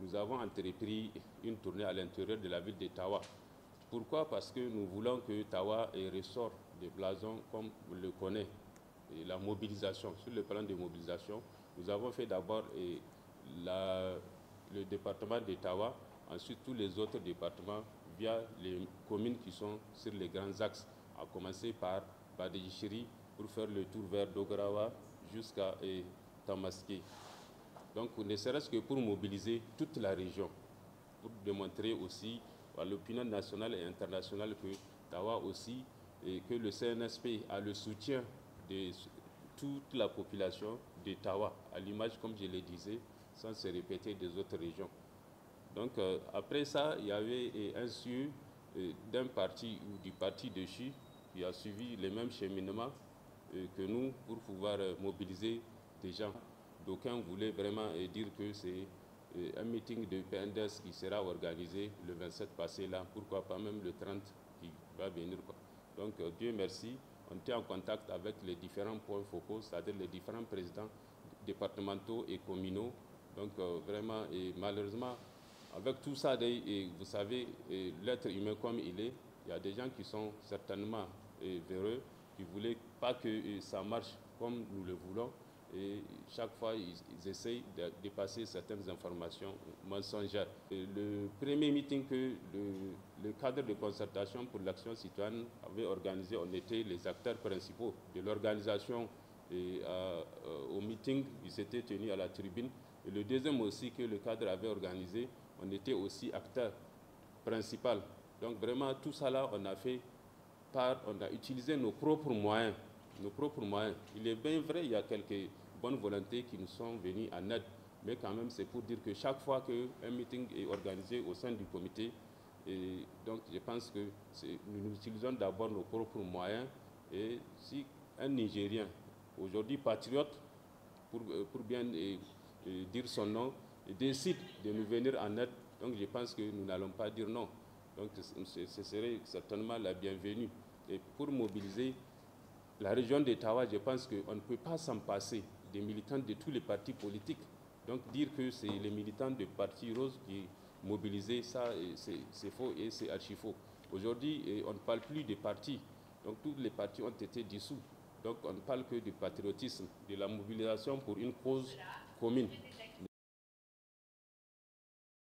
nous avons entrepris une tournée à l'intérieur de la ville de Tawa. Pourquoi? Parce que nous voulons que Tawa ressort des blasons comme on le connaît. Et la mobilisation, sur le plan de mobilisation, nous avons fait d'abord le département de Tawa, ensuite tous les autres départements via les communes qui sont sur les grands axes, à commencer par Badegishiri pour faire le tour vers Dogarawa jusqu'à Tamaské. Donc, ne serait-ce que pour mobiliser toute la région, pour démontrer aussi à l'opinion nationale et internationale que Tawa aussi, et que le CNSP a le soutien de toute la population de Tawa, à l'image, comme je le disais, sans se répéter, des autres régions. Donc, après ça, il y avait un suivi d'un parti ou du parti de Chi qui a suivi les mêmes cheminements que nous pour pouvoir mobiliser des gens. D'aucuns voulaient vraiment dire que c'est un meeting de PNDS qui sera organisé le 27 passé là, pourquoi pas même le 30 qui va venir, quoi. Donc Dieu merci, on était en contact avec les différents points focaux, c'est-à-dire les différents présidents départementaux et communaux. Donc vraiment, et malheureusement, avec tout ça, vous savez, l'être humain comme il est, il y a des gens qui sont certainement véreux, qui ne voulaient pas que ça marche comme nous le voulons. Et chaque fois, ils essayent de dépasser certaines informations mensongères. Le premier meeting que le cadre de concertation pour l'action citoyenne avait organisé, on était les acteurs principaux de l'organisation. Au meeting, il s'était tenu à la tribune. Et le deuxième aussi que le cadre avait organisé, on était aussi acteurs principaux. Donc vraiment, tout ça là, on a utilisé nos propres moyens. Il est bien vrai, il y a quelques bonnes volontés qui nous sont venues en aide, mais quand même c'est pour dire que chaque fois qu'un meeting est organisé au sein du comité, et donc je pense que nous utilisons d'abord nos propres moyens. Et si un Nigérien, aujourd'hui patriote, pour bien dire son nom, décide de nous venir en aide, donc je pense que nous n'allons pas dire non. Donc ce serait certainement la bienvenue. Et pour mobiliser la région de Tawa, je pense qu'on ne peut pas s'en passer des militants de tous les partis politiques. Donc dire que c'est les militants de Parti Rose qui mobilisent, ça c'est faux et c'est archi faux. Aujourd'hui, on ne parle plus des partis. Donc tous les partis ont été dissous. Donc on ne parle que du patriotisme, de la mobilisation pour une cause commune.